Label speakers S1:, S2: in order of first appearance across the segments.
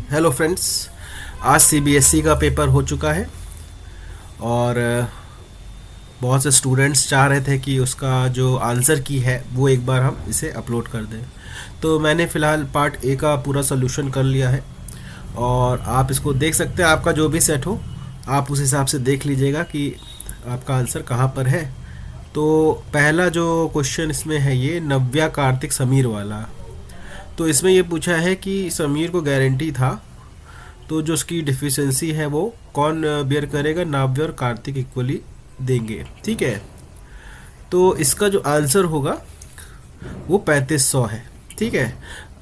S1: Hello friends. आज CBSE का paper हो चुका है और बहुत से स्टूडेंट्स चाह रहे थे कि उसका जो आंसर की है वो एक बार हम इसे अपलोड कर दें। तो मैंने फ़िलहाल पार्ट ए का पूरा सोल्यूशन कर लिया है और आप इसको देख सकते हैं। आपका जो भी सेट हो आप उस हिसाब से देख लीजिएगा कि आपका आंसर कहाँ पर है। तो पहला जो क्वेश्चन इसमें है ये नव्या कार्तिक समीर वाला। तो इसमें ये पूछा है कि समीर को गारंटी था तो जो उसकी डिफिशियंसी है वो कौन बियर करेगा, नाव्य और कार्तिक इक्वली देंगे। ठीक है, तो इसका जो आंसर होगा वो 3500 है। ठीक है,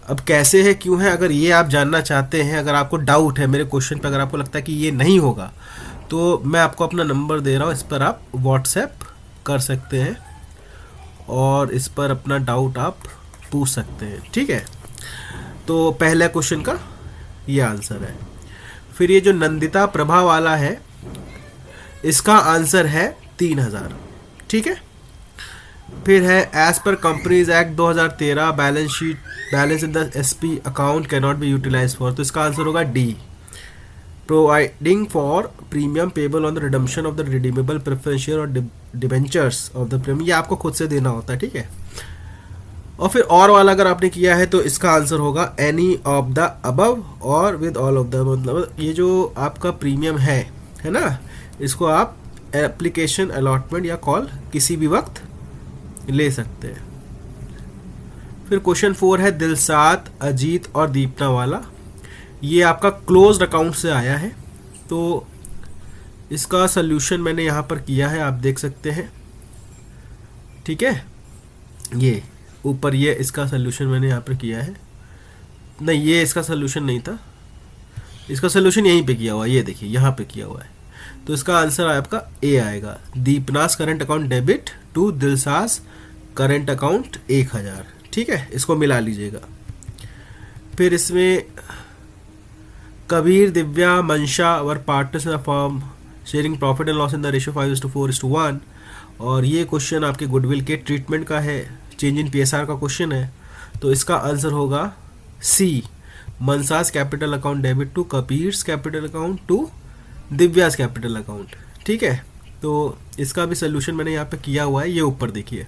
S1: अब कैसे है क्यों है अगर ये आप जानना चाहते हैं, अगर आपको डाउट है मेरे क्वेश्चन पर, अगर आपको लगता है कि ये नहीं होगा तो मैं आपको अपना नंबर दे रहा हूँ, इस पर आप व्हाट्सएप कर सकते हैं और इस पर अपना डाउट आप पूछ सकते हैं। ठीक है, तो पहला क्वेश्चन का ये आंसर है। फिर ये जो नंदिता प्रभा वाला है इसका आंसर है 3000। ठीक है, फिर है as per Companies Act 2013 balance sheet balance in the SP account can not be utilise for, तो इसका आंसर होगा D, providing for premium payable on the redemption of the redeemable preference share और debentures of the premium. ये आपको खुद से देना होता है। ठीक है, और फिर और वाला अगर आपने किया है तो इसका आंसर होगा एनी ऑफ द अबव और विद ऑल ऑफ द, मतलब ये जो आपका प्रीमियम है ना, इसको आप एप्लीकेशन अलॉटमेंट या कॉल किसी भी वक्त ले सकते हैं। फिर क्वेश्चन 4 है दिलसाद अजीत और दीपना वाला। ये आपका क्लोज्ड अकाउंट से आया है तो इसका सल्यूशन मैंने यहाँ पर किया है, आप देख सकते हैं। ठीक है, ये ऊपर ये इसका सल्यूशन मैंने यहाँ पर किया है। नहीं, ये इसका सल्यूशन नहीं था, इसका सल्यूशन यहीं पे किया हुआ है, ये देखिए यहाँ पे किया हुआ है। तो इसका आंसर आपका ए आएगा, दीपनास करंट अकाउंट डेबिट टू दिलसास करंट अकाउंट 1000। ठीक है, इसको मिला लीजिएगा। फिर इसमें कबीर दिव्या मंशा वर partners in the firm sharing profit and loss in the ratio 5:4:1। और ये क्वेश्चन आपके गुडविल के ट्रीटमेंट का है, चेंज इन पीएसआर का क्वेश्चन है। तो इसका आंसर होगा सी, मनसास कैपिटल अकाउंट डेबिट टू कबीर्स कैपिटल अकाउंट टू दिव्यास कैपिटल अकाउंट। ठीक है, तो इसका भी सोल्यूशन मैंने यहाँ पे किया हुआ है, ये ऊपर देखिए,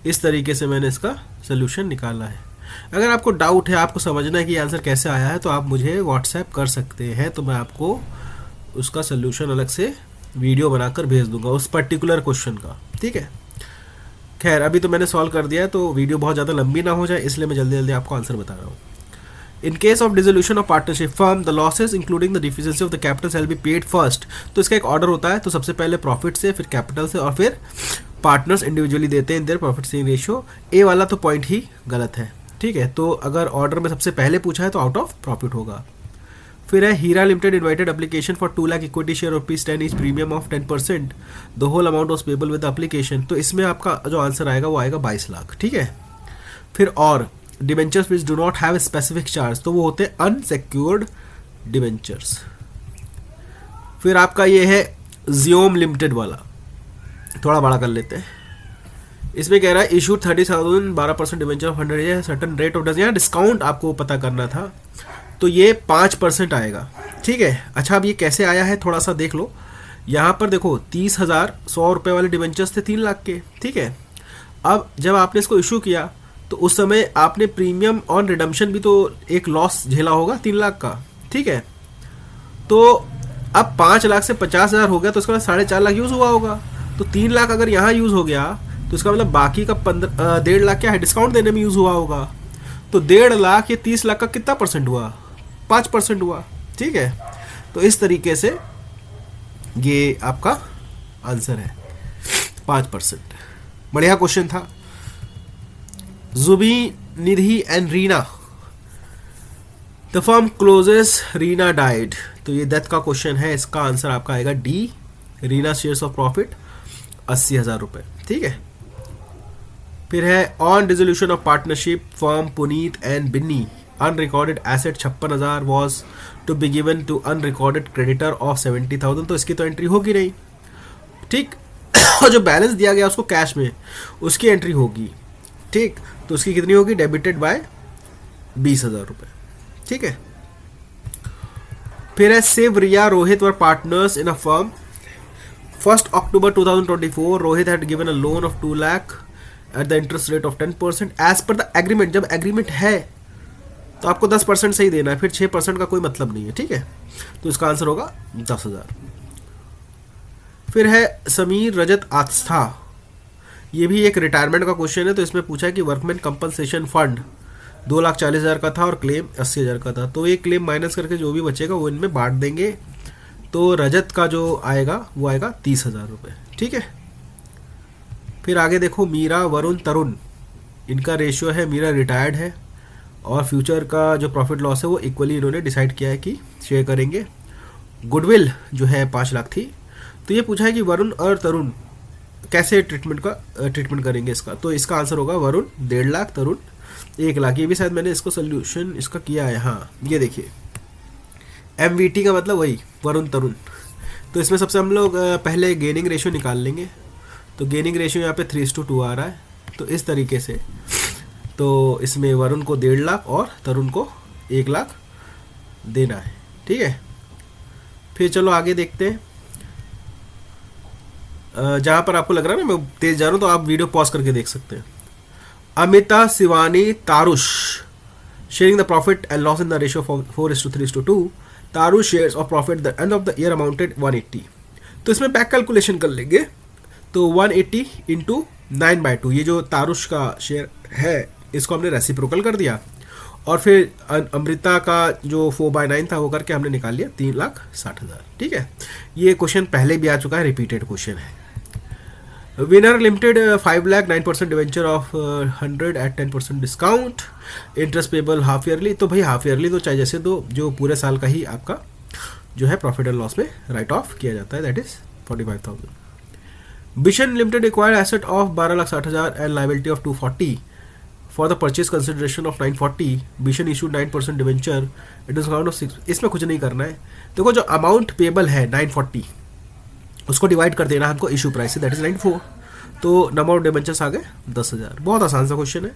S1: इस तरीके से मैंने इसका सोल्यूशन निकाला है। अगर आपको डाउट है, आपको समझना है कि आंसर कैसे आया है, तो आप मुझे व्हाट्सएप कर सकते हैं, तो मैं आपको उसका सोल्यूशन अलग से वीडियो बनाकर भेज दूंगा उस पर्टिकुलर क्वेश्चन का। ठीक है, खैर अभी तो मैंने सॉल्व कर दिया है तो वीडियो बहुत ज़्यादा लंबी ना हो जाए, इसलिए मैं जल्दी जल्दी आपको आंसर बता रहा हूँ। In case of dissolution of partnership firm the losses including the deficiency of the capital shall be paid first. तो इसका एक ऑर्डर होता है, तो सबसे पहले प्रॉफिट से, फिर कैपिटल से, और फिर पार्टनर्स इंडिविजुअली देते हैं in their profit sharing ratio. A वाला तो पॉइंट ही गलत है। ठीक है, तो अगर ऑर्डर में सबसे पहले पूछा है तो आउट ऑफ प्रॉफिट होगा। फिर है Heera limited invited application for 2 lakh equity share ₹10 is premium of 10%, the whole amount was payable with application. तो इसमें आपका जो आंसर आएगा वो आएगा 22 लाख। ठीक है, फिर और debentures which do not have specific charge, तो वो होते हैं अनसेक्योर्ड डिबेंचर्स। फिर आपका ये है जियोम लिमिटेड वाला, थोड़ा बड़ा कर लेते हैं। इसमें कह रहा है issue 30,000 12% debenture of 100 certain rate of does, यहाँ डिस्काउंट आपको पता करना था, तो ये 5% आएगा। ठीक है, अच्छा अब ये कैसे आया है थोड़ा सा देख लो। यहाँ पर देखो 30,100 रुपये वाले डिबेंचर्स थे 3 लाख के। ठीक है, अब जब आपने इसको इशू किया तो उस समय आपने प्रीमियम ऑन रिडम्पशन भी तो एक लॉस झेला होगा 3 लाख का। ठीक है, तो अब 5 लाख से 50,000 हो गया तो इसका मतलब 4.5 लाख यूज़ हुआ होगा। तो 3 लाख अगर यहाँ यूज़ हो गया तो इसका मतलब बाकी का 1.5 लाख क्या है, डिस्काउंट देने में यूज़ हुआ होगा। तो 1.5 लाख ये 30 लाख का कितना परसेंट हुआ, 5% हुआ। ठीक है, तो इस तरीके से ये आपका आंसर है 5%। बढ़िया क्वेश्चन था। Jubi Nidhi and Reena, the firm closes, Reena died, तो ये डेथ का क्वेश्चन है, इसका आंसर आपका आएगा D, Reena shares of profit 80,000 रुपये। ठीक है, फिर है on dissolution of partnership firm Puneet and Binny unrecorded asset 56,000 was to be given to unrecorded creditor of 70,000, तो इसकी तो एंट्री होगी नहीं। ठीक, और जो बैलेंस दिया गया उसको कैश में, उसकी एंट्री होगी। ठीक, तो उसकी कितनी होगी, डेबिटेड बाय 20,000 रुपये। ठीक है, फिर है Shiv, Riya, Rohit were partners in a firm. 1st October 2024 Rohit had given a loan of 2 lakh at the interest rate of 10% as per the agreement. जब एग्रीमेंट है तो आपको 10% सही देना है, फिर 6% का कोई मतलब नहीं है, ठीक है. तो इसका आंसर होगा 10,000. फिर है समीर, रजत, आस्था. ये भी एक रिटायरमेंट का क्वेश्चन है. तो इसमें पूछा है कि वर्कमैन कंपनसेशन फंड 2,40,000 का था और क्लेम 80,000 का था. तो ये क्लेम माइनस करके जो भी बचेगा वो इनमें बांट देंगे. तो रजत का जो आएगा वो आएगा 30,000 रुपये, ठीक है. फिर आगे देखो, मीरा, वरुण, तरुण, इनका रेशियो है. मीरा रिटायर्ड है और फ्यूचर का जो प्रॉफिट लॉस है वो इक्वली इन्होंने डिसाइड किया है कि शेयर करेंगे. गुडविल जो है 5 लाख थी. तो ये पूछा है कि वरुण और तरुण कैसे ट्रीटमेंट करेंगे इसका. तो इसका आंसर होगा वरुण 1.5 लाख, तरुण 1 लाख. ये भी शायद मैंने इसको सोल्यूशन इसका किया है. हाँ, ये देखिए, MVT का मतलब वही वरुण तरुण. तो इसमें सबसे हम लोग पहले गेनिंग रेशियो निकाल लेंगे. तो गेनिंग रेशियो यहाँ पे 3:2 आ रहा है. तो इस तरीके से तो इसमें वरुण को 1.5 लाख और तरुण को 1 लाख देना है, ठीक है. फिर चलो आगे देखते हैं. जहाँ पर आपको लग रहा है ना मैं तेज जा रहा हूँ तो आप वीडियो पॉज करके देख सकते हैं. Amita, Shivani, Tarush sharing the profit and loss in the ratio 4:3:2. Tarush shares of profit the end of the year amounted 180. तो इसमें बैक कैलकुलेशन कर लेंगे. तो 180 इंटू 9/2, ये जो तारुष का शेयर है इसको हमने रेसिप्रोकल कर दिया. और फिर अमृता का जो 4/9 था वो करके हमने निकाल लिया 3,60,000, ठीक है. ये क्वेश्चन पहले भी आ चुका है, रिपीटेड क्वेश्चन है. Winner Limited 5 lakh 9% debenture of 100 at 10% discount. Interest payable half yearly. तो भाई हाफ ईयरली तो चाहे जैसे दो, जो पूरे साल का ही आपका जो है प्रॉफिट एंड लॉस में राइट ऑफ किया जाता है, that is 45,000. Bishan limited acquired asset of 12,60,000 and liability of 240 for the purchase consideration of 940. Bishan issue 9% debenture it discount of 6. इसमें कुछ नहीं करना है. देखो, जो अमाउंट पेबल है 940 उसको डिवाइड कर देना हमको इशू प्राइस से, दैट इज 94. तो नंबर ऑफ डिवेंचर्स आ गए 10,000. बहुत आसान सा क्वेश्चन है.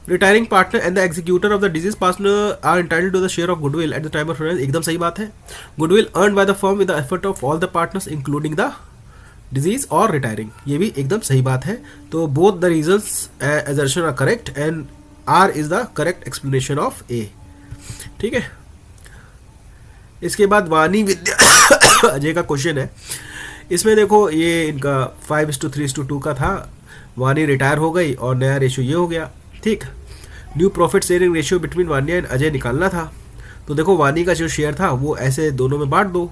S1: Retiring partner and the executor of the deceased partner are entitled to the share of goodwill at the time of retirement. एकदम सही बात है. Goodwill earn by the firm with the effort of all the partners including the deceased और retiring. ये भी एकदम सही बात है. तो both the reasons assertion are correct and R is the correct explanation of A, ठीक है. इसके बाद वानी विद्या अजय का क्वेश्चन है. इसमें देखो, ये इनका 5:3:2 का था. वानी रिटायर हो गई और नया रेशियो ये हो गया, ठीक. New profit sharing ratio between वानी एंड अजय निकालना था. तो देखो, वानी का जो शेयर था वो ऐसे दोनों में बांट दो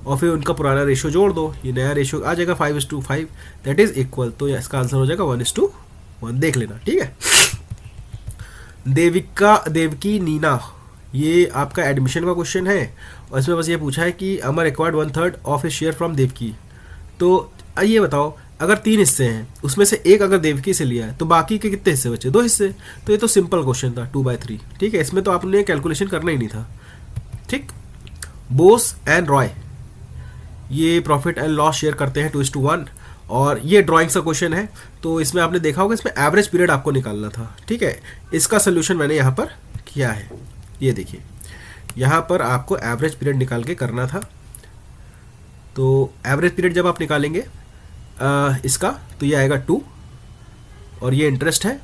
S1: और फिर उनका पुराना रेशियो जोड़ दो. ये नया रेशियो आ जाएगा 5:5, दैट इज इक्वल. तो इसका आंसर हो जाएगा 1:1. देख लेना, ठीक है. देवकी, नीना, ये आपका एडमिशन का क्वेश्चन है. और इसमें बस ये पूछा है कि Amar acquired 1/3 of his share from Devki. तो ये बताओ, अगर 3 हिस्से हैं उसमें से एक अगर देवकी से लिया है तो बाकी के कितने हिस्से बचे? 2 हिस्से. तो ये तो सिंपल क्वेश्चन था, 2/3, ठीक है. इसमें तो आपने कैलकुलेशन करना ही नहीं था, ठीक. बोस एंड रॉय ये प्रॉफिट एंड लॉस शेयर करते हैं 2:1. और ये ड्राइंग्स का क्वेश्चन है. तो इसमें आपने देखा होगा, इसमें एवरेज पीरियड आपको निकालना था, ठीक है. इसका सोल्यूशन मैंने यहाँ पर किया है. ये देखिए, यहाँ पर आपको एवरेज पीरियड निकाल के करना था. तो एवरेज पीरियड जब आप निकालेंगे इसका, तो ये आएगा 2 और ये इंटरेस्ट है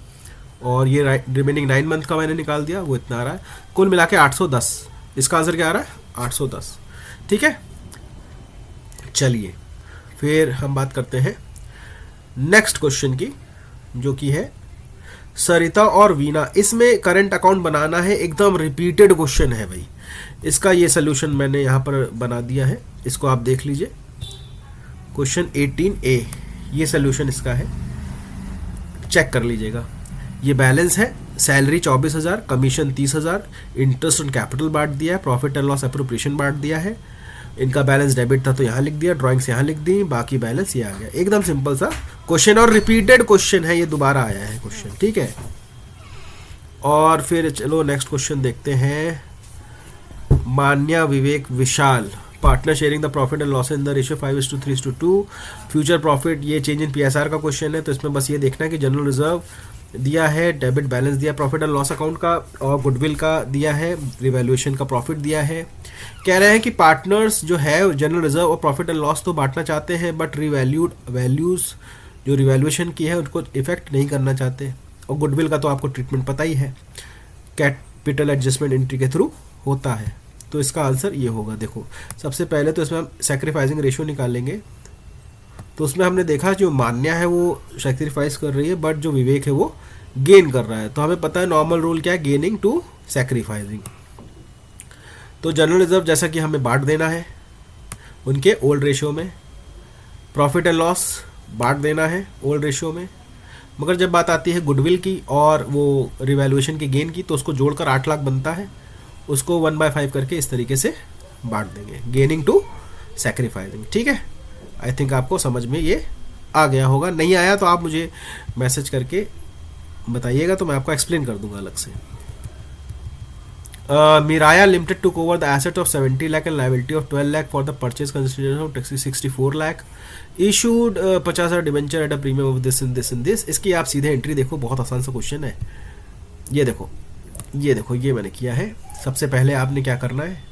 S1: और ये रिमेनिंग 9 मंथ का मैंने निकाल दिया, वो इतना आ रहा है. कुल मिला के 810. इसका आंसर क्या आ रहा है? 810, ठीक है. चलिए फिर हम बात करते हैं नेक्स्ट क्वेश्चन की, जो कि है सरिता और वीना. इसमें करंट अकाउंट बनाना है. एकदम रिपीटेड क्वेश्चन है भाई. इसका ये सोल्यूशन मैंने यहाँ पर बना दिया है, इसको आप देख लीजिए. क्वेश्चन 18A, ये सोल्यूशन इसका है, चेक कर लीजिएगा. ये बैलेंस है. Salary 24,000, commission 30,000, interest on capital बांट दिया है, प्रॉफिट एंड लॉस एप्रोप्रिएशन बांट दिया है. इनका बैलेंस डेबिट था तो यहाँ लिख दिया, ड्राइंग्स यहाँ लिख दी, बाकी बैलेंस ये आ गया. एकदम सिंपल सा क्वेश्चन और रिपीटेड क्वेश्चन है. ये दोबारा आया है क्वेश्चन, ठीक है. और फिर चलो नेक्स्ट क्वेश्चन देखते हैं. Manya, Vivek, Vishal, partner sharing the profit and loss in the ratio 5:3:2. Future profit, ये चेंज इन PSR का क्वेश्चन है. तो इसमें बस ये देखना है कि जनरल रिजर्व दिया है, डेबिट बैलेंस दिया प्रॉफिट एंड लॉस अकाउंट का, और गुडविल का दिया है, रिवैल्यूएशन का प्रॉफिट दिया है। कह रहे हैं कि पार्टनर्स जो है जनरल रिजर्व और प्रॉफिट एंड लॉस तो बांटना चाहते हैं, बट रिवैल्यूड वैल्यूज़ जो रिवैल्यूएशन की है उनको इफेक्ट नहीं करना चाहते। और गुडविल का तो आपको ट्रीटमेंट पता ही है, कैपिटल एडजस्टमेंट एंट्री के थ्रू होता है। तो इसका आंसर ये होगा। देखो सबसे पहले तो इसमें हम सैक्रिफाइसिंग रेशियो निकालेंगे, तो उसमें हमने देखा जो मान्या है वो सैक्रिफाइस कर रही है, बट जो विवेक है वो गेन कर रहा है। तो हमें पता है नॉर्मल रूल क्या है, गेनिंग टू सैक्रिफाइसिंग। तो जनरल रिजर्व जैसा कि हमें बांट देना है उनके ओल्ड रेशियो में, प्रॉफिट एंड लॉस बांट देना है ओल्ड रेशियो में, मगर जब बात आती है गुडविल की और वो रिवैल्यूएशन के गेन की, तो उसको जोड़कर 8 लाख बनता है, उसको 1/5 करके इस तरीके से बांट देंगे, गेनिंग टू सैक्रिफाइसिंग। ठीक है, आई थिंक आपको समझ में ये आ गया होगा। नहीं आया तो आप मुझे मैसेज करके बताइएगा, तो मैं आपको एक्सप्लेन कर दूंगा अलग से। Miraya Limited took over the asset of 70 lakh and liability of 12 lakh for the purchase consideration of taxi 64 lakh. Issued 50,000 debenture eight a premium of this in this in this. इसकी आप सीधे entry देखो, बहुत आसान सा question है। ये देखो ये मैंने किया है। सबसे पहले आपने क्या करना है,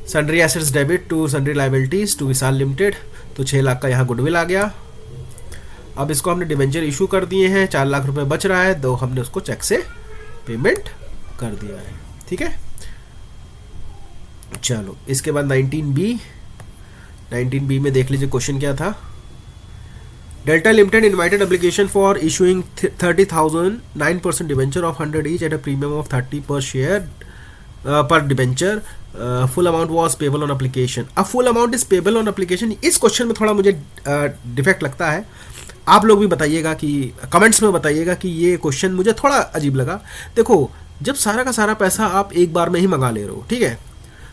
S1: sundry assets debit to sundry liabilities to Vishal Limited, तो 6 लाख का यहाँ गुडविल आ गया। अब इसको हमने डिबेंचर इशू कर दिए हैं, 4 लाख रुपए बच रहा है, तो हमने उसको चेक से पेमेंट कर दिया है। ठीक है, चलो इसके बाद 19B में देख लीजिए क्वेश्चन क्या था। Delta limited invited application for issuing 30,000 9% debenture of 100 each at a premium of 30 per share per debenture. Full amount was payable on application. अब full amount is payable on application, इस question में थोड़ा मुझे defect लगता है। आप लोग भी बताइएगा कि कमेंट्स में बताइएगा कि ये क्वेश्चन मुझे थोड़ा अजीब लगा। देखो जब सारा का सारा पैसा आप एक बार में ही मंगा ले रहे हो, ठीक है,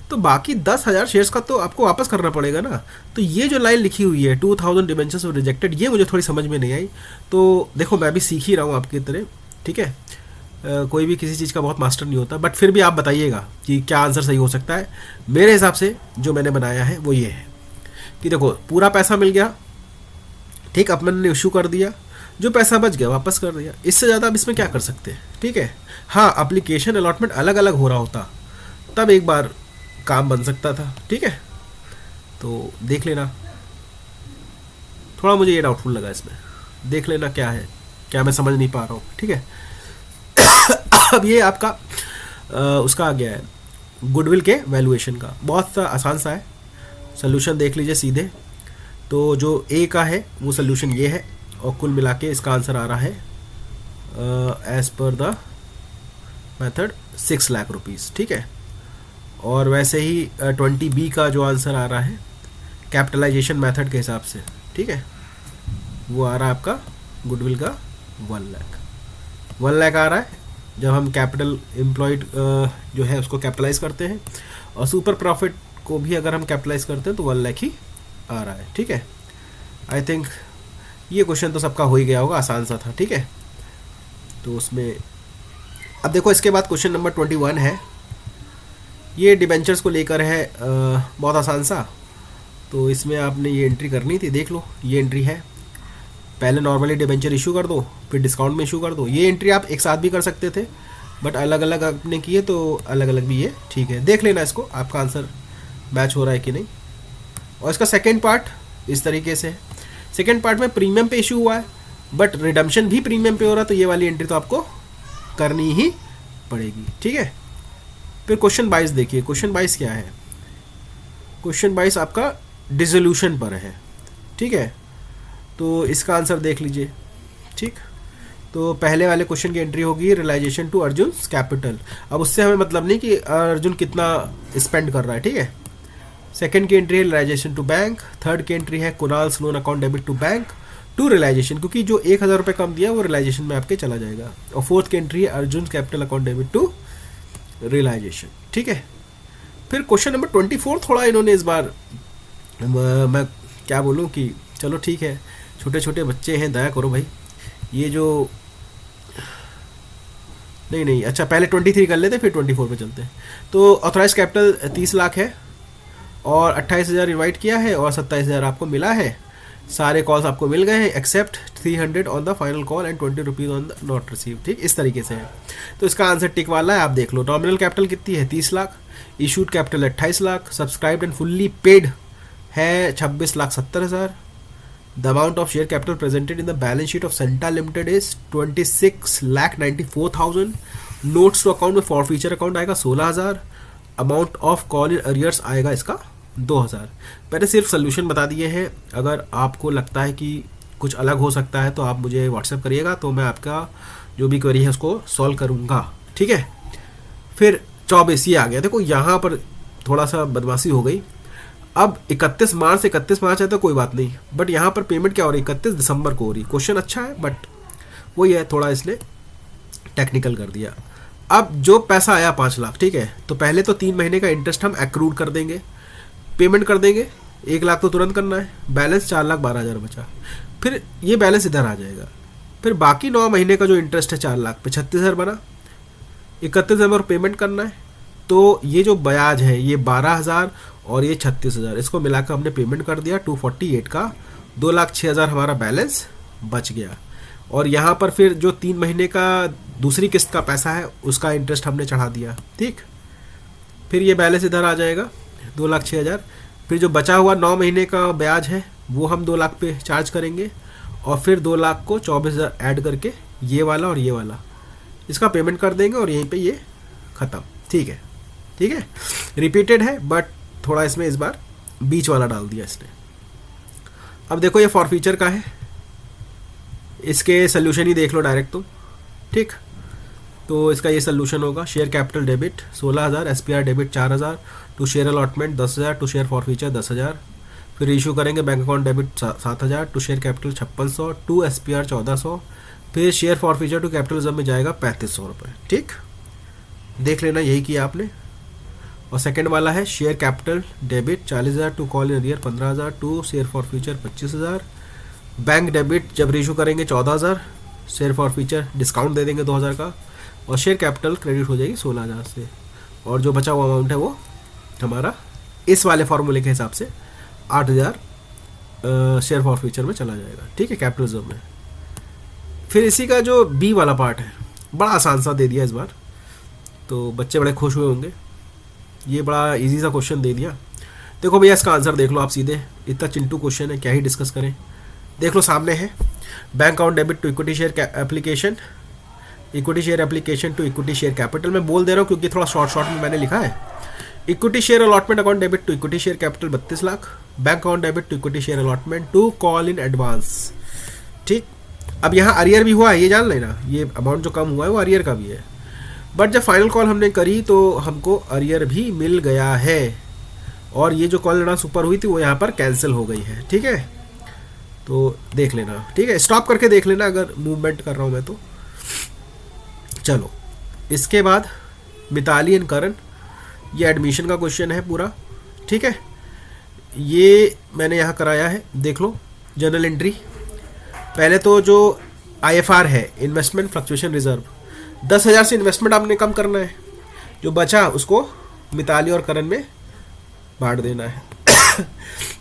S1: तो बाकी 10,000 शेयर्स का तो आपको वापस करना पड़ेगा ना। तो ये जो लाइन लिखी हुई है 2,000 डिबेंचर्स रिजेक्टेड, ये मुझे थोड़ी समझ में नहीं आई। तो देखो मैं भी सीख ही रहा हूँ आपकी तरह, ठीक है, कोई भी किसी चीज़ का बहुत मास्टर नहीं होता, बट फिर भी आप बताइएगा कि क्या आंसर सही हो सकता है। मेरे हिसाब से जो मैंने बनाया है वो ये है कि देखो पूरा पैसा मिल गया, ठीक, अपन ने इशू कर दिया, जो पैसा बच गया वापस कर दिया, इससे ज़्यादा अब इसमें क्या कर सकते हैं। ठीक है, हाँ एप्लीकेशन अलॉटमेंट अलग अलग हो रहा होता तब एक बार काम बन सकता था। ठीक है, तो देख लेना, थोड़ा मुझे ये डाउटफुल लगा इसमें, देख लेना क्या है, क्या मैं समझ नहीं पा रहा हूँ। ठीक है अब ये आपका उसका आ गया है गुडविल के वैल्यूएशन का, बहुत सा आसान सा है, सोल्यूशन देख लीजिए सीधे। तो जो ए का है वो सोल्यूशन ये है, और कुल मिला के इसका आंसर आ रहा है एज पर द मेथड 6 लाख रुपीज़। ठीक है, और वैसे ही 20B का जो आंसर आ रहा है कैपिटलाइजेशन मेथड के हिसाब से, ठीक है, वो आ रहा है आपका गुडविल का 1 लाख आ रहा है जब हम कैपिटल एम्प्लॉयड जो है उसको कैपिटलाइज करते हैं, और सुपर प्रॉफिट को भी अगर हम कैपिटलाइज करते हैं तो 1 लाख ही आ रहा है। ठीक है, आई थिंक ये क्वेश्चन तो सबका हो ही गया होगा, आसान सा था। ठीक है, तो उसमें अब देखो इसके बाद क्वेश्चन नंबर 21 है, ये डिबेंचर्स को लेकर है, बहुत आसान सा। तो इसमें आपने ये एंट्री करनी थी, देख लो ये एंट्री है, पहले नॉर्मली डिबेंचर इशू कर दो, फिर डिस्काउंट में इशू कर दो। ये एंट्री आप एक साथ भी कर सकते थे, बट अलग अलग आपने किए तो अलग अलग भी ये ठीक है। देख लेना इसको, आपका आंसर मैच हो रहा है कि नहीं। और इसका सेकेंड पार्ट इस तरीके से है, सेकेंड पार्ट में प्रीमियम पे इशू हुआ है, बट रिडम्पशन भी प्रीमियम पे हो रहा है, तो ये वाली एंट्री तो आपको करनी ही पड़ेगी। ठीक है, फिर क्वेश्चन 22 देखिए, क्वेश्चन 22 क्या है, क्वेश्चन 22 आपका डिसोल्यूशन पर है। ठीक है, तो इसका आंसर देख लीजिए। ठीक, तो पहले वाले क्वेश्चन की एंट्री होगी रियलाइजेशन टू अर्जुन कैपिटल। अब उससे हमें मतलब नहीं कि अर्जुन कितना स्पेंड कर रहा है। ठीक है, सेकंड की एंट्री है रियलाइजेशन टू बैंक, थर्ड की एंट्री है Kunal's loan account debit to bank to realisation, क्योंकि जो 1,000 रुपये कम दिया वो रियलाइजेशन में आपके चला जाएगा। और फोर्थ की एंट्री है Arjun capital account debit to realisation. ठीक है, फिर क्वेश्चन नंबर 24 थोड़ा इन्होंने इस बार मैं क्या बोलूँ कि चलो ठीक है, छोटे छोटे बच्चे हैं, दया करो भाई। ये जो नहीं अच्छा पहले 23 कर लेते फिर 24 पे चलते हैं। तो ऑथराइज कैपिटल 30 लाख है और 28,000 इन्वाइट किया है और 27,000 आपको मिला है। सारे कॉल्स आपको मिल गए हैं except 300 on the final call and 20 rupees on the not receive. ठीक, इस तरीके से है। तो इसका आंसर टिक वाला है, आप देख लो। नॉमिनल कैपिटल कितनी है 30 lakh, issued capital 28 lakh, subscribed and fully paid है 26,70,000। The amount of share capital presented in the balance sheet of Senta Limited is 26,94,000। Notes to account में फॉर फीचर अकाउंट आएगा 16,000। Amount of call in arrears आएगा इसका 2,000। मैंने सिर्फ solution बता दिए हैं, अगर आपको लगता है कि कुछ अलग हो सकता है तो आप मुझे व्हाट्सएप करिएगा, तो मैं आपका जो भी क्वेरी है उसको सॉल्व करूँगा। ठीक है, फिर 24 ये आ गया। देखो यहाँ पर थोड़ा सा बदमाशी हो गई। अब 31 मार्च है तो कोई बात नहीं, बट यहाँ पर पेमेंट क्या हो रही है 31 दिसंबर को हो रही। क्वेश्चन अच्छा है बट वही है, थोड़ा इसने टेक्निकल कर दिया। अब जो पैसा आया 5 लाख, ठीक है, तो पहले तो 3 महीने का इंटरेस्ट हम एक्रूड कर देंगे, पेमेंट कर देंगे। 1 लाख तो तुरंत करना है, बैलेंस 4,12,000 बचा। फिर ये बैलेंस इधर आ जाएगा। फिर बाकी 9 महीने का जो इंटरेस्ट है 4 लाख पे 36,000 बना, 31 दिसंबर पेमेंट करना है। तो ये जो ब्याज है ये 12,000 और ये 36,000, इसको मिलाकर हमने पेमेंट कर दिया 248 का, 2,06,000 हमारा बैलेंस बच गया। और यहाँ पर फिर जो 3 महीने का दूसरी किस्त का पैसा है उसका इंटरेस्ट हमने चढ़ा दिया। ठीक, फिर ये बैलेंस इधर आ जाएगा 2,06,000। फिर जो बचा हुआ 9 महीने का ब्याज है वो हम 2 लाख पे चार्ज करेंगे, और फिर 2 लाख को 24,000 ऐड करके ये वाला और ये वाला इसका पेमेंट कर देंगे, और यहीं पे ये ख़त्म। ठीक है, ठीक है, रिपीटेड है बट थोड़ा इसमें इस बार बीच वाला डाल दिया इसने। अब देखो ये फॉर फीचर का है, इसके सोल्यूशन ही देख लो डायरेक्ट तुम। ठीक, तो इसका ये सोल्यूशन होगा। Share capital debit 16,000, SPR debit 4,000, to share allotment 10,000, to share forfeiture 10,000। फिर इशू करेंगे bank account debit 7,000, to share capital 5600, to SPR 1,400। फिर share forfeiture to capital reserve में जाएगा 3,500 रुपये। ठीक, देख लेना, यही किया आपने। और सेकंड वाला है share capital debit 40,000, to call in arrear 15,000, to share forfeiture 25,000। Bank debit जब रीशू करेंगे 14,000, शेयर फॉर फ्यूचर डिस्काउंट दे देंगे 2,000 का, और शेयर कैपिटल क्रेडिट हो जाएगी 16,000 से। और जो बचा हुआ अमाउंट है वो हमारा इस वाले फॉर्मूले के हिसाब से 8,000 शेयर फॉर फ्यूचर में चला जाएगा। ठीक है, कैपिटल रिजर्व में। फिर इसी का जो बी वाला पार्ट है बड़ा आसान सा दे दिया इस बार, तो बच्चे बड़े खुश हुए होंगे। ये बड़ा इजी सा क्वेश्चन दे दिया। देखो भैया इसका आंसर देख लो आप सीधे, इतना चिंटू क्वेश्चन है क्या ही डिस्कस करें। देख लो सामने है, bank account debit to equity share application, equity share application to equity share capital. मैं बोल दे रहा हूँ क्योंकि थोड़ा शॉर्ट में मैंने लिखा है। Equity share allotment account debit to equity share capital 32 lakh, bank account debit to equity share allotment to call in advance. ठीक, अब यहाँ अरियर भी हुआ है, ये जान लेना, ये अमाउंट जो कम हुआ है वो अरियर का भी है। बट जब फाइनल कॉल हमने करी तो हमको अरियर भी मिल गया है, और ये जो कॉल एडवांस ऊपर हुई थी वो यहाँ पर कैंसिल हो गई है। ठीक है, तो देख लेना। ठीक है, स्टॉप करके देख लेना अगर मूवमेंट कर रहा हूँ मैं तो। चलो, इसके बाद मिताली एंड करण, ये एडमिशन का क्वेश्चन है पूरा। ठीक है, ये मैंने यहाँ कराया है, देख लो। जर्नल एंट्री, पहले तो जो IFR है इन्वेस्टमेंट फ्लक्चुएशन रिजर्व, 10,000 से इन्वेस्टमेंट आपने कम करना है, जो बचा उसको मिताली और करण में बांट देना है।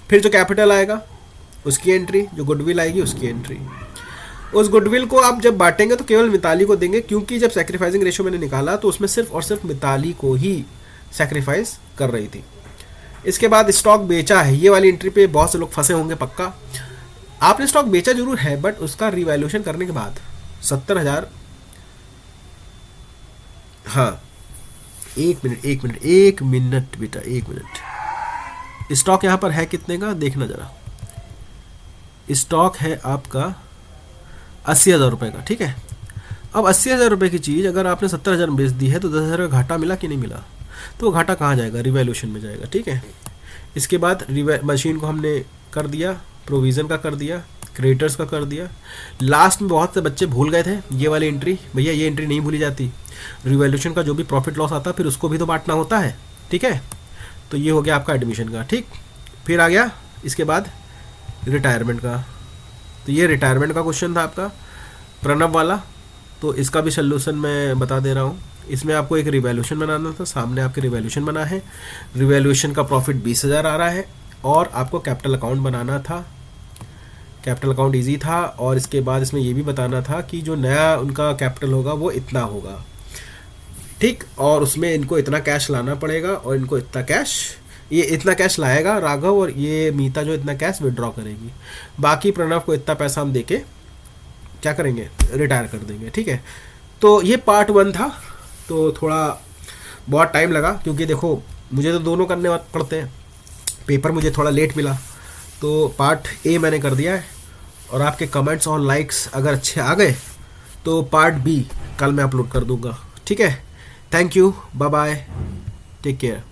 S1: फिर जो कैपिटल आएगा उसकी एंट्री, जो गुडविल आएगी उसकी एंट्री। उस गुडविल को आप जब बांटेंगे तो केवल मिताली को देंगे, क्योंकि जब सैक्रिफाइसिंग रेशियो मैंने निकाला तो उसमें सिर्फ और सिर्फ मिताली को ही सैक्रिफाइस कर रही थी। इसके बाद स्टॉक बेचा है, ये वाली एंट्री पे बहुत से लोग फंसे होंगे पक्का। आपने स्टॉक बेचा जरूर है बट उसका रिवैल्यूएशन करने के बाद 70,000, हाँ एक मिनट बेटा, 1 मिनट। स्टॉक यहाँ पर है कितने का देखना जरा। स्टॉक है आपका 80,000 रुपये का। ठीक है, अब 80,000 रुपये की चीज़ अगर आपने 70,000 में बेच दी है तो 10,000 का घाटा मिला कि नहीं मिला, तो वो घाटा कहाँ जाएगा, रिवैल्यूएशन में जाएगा। ठीक है, इसके बाद मशीन को हमने कर दिया, प्रोविज़न का कर दिया, क्रेडिटर्स का कर दिया। लास्ट में बहुत से बच्चे भूल गए थे ये वाली एंट्री, भैया ये एंट्री नहीं भूली जाती। रिवैल्यूएशन का जो भी प्रॉफिट लॉस आता है फिर उसको भी तो बांटना होता है। ठीक है, तो ये हो गया आपका एडमिशन का। ठीक, फिर आ गया इसके बाद रिटायरमेंट का, तो ये रिटायरमेंट का क्वेश्चन था आपका प्रणब वाला, तो इसका भी सल्यूशन मैं बता दे रहा हूँ। इसमें आपको एक रिवैल्यूएशन बनाना था, सामने आपके रिवैल्यूएशन बना है, रिवैल्यूएशन का प्रॉफिट 20,000 आ रहा है, और आपको कैपिटल अकाउंट बनाना था कैपिटल अकाउंट इजी था, और इसके बाद इसमें ये भी बताना था कि जो नया उनका कैपिटल होगा वो इतना होगा, ठीक। और उसमें इनको इतना कैश लाना पड़ेगा, और इनको इतना कैश, ये इतना कैश लाएगा राघव, और ये मीता जो इतना कैश विड्रॉ करेगी। बाकी प्रणव को इतना पैसा हम देके क्या करेंगे, रिटायर कर देंगे, ठीक है। तो ये पार्ट 1 था। तो थोड़ा बहुत टाइम लगा, क्योंकि देखो मुझे तो दोनों करने पड़ते हैं, पेपर मुझे थोड़ा लेट मिला, तो पार्ट ए मैंने कर दिया है। और आपके कमेंट्स और लाइक्स अगर अच्छे आ गए तो पार्ट बी कल मैं अपलोड कर दूंगा, ठीक है। Thank you, bye bye, take care.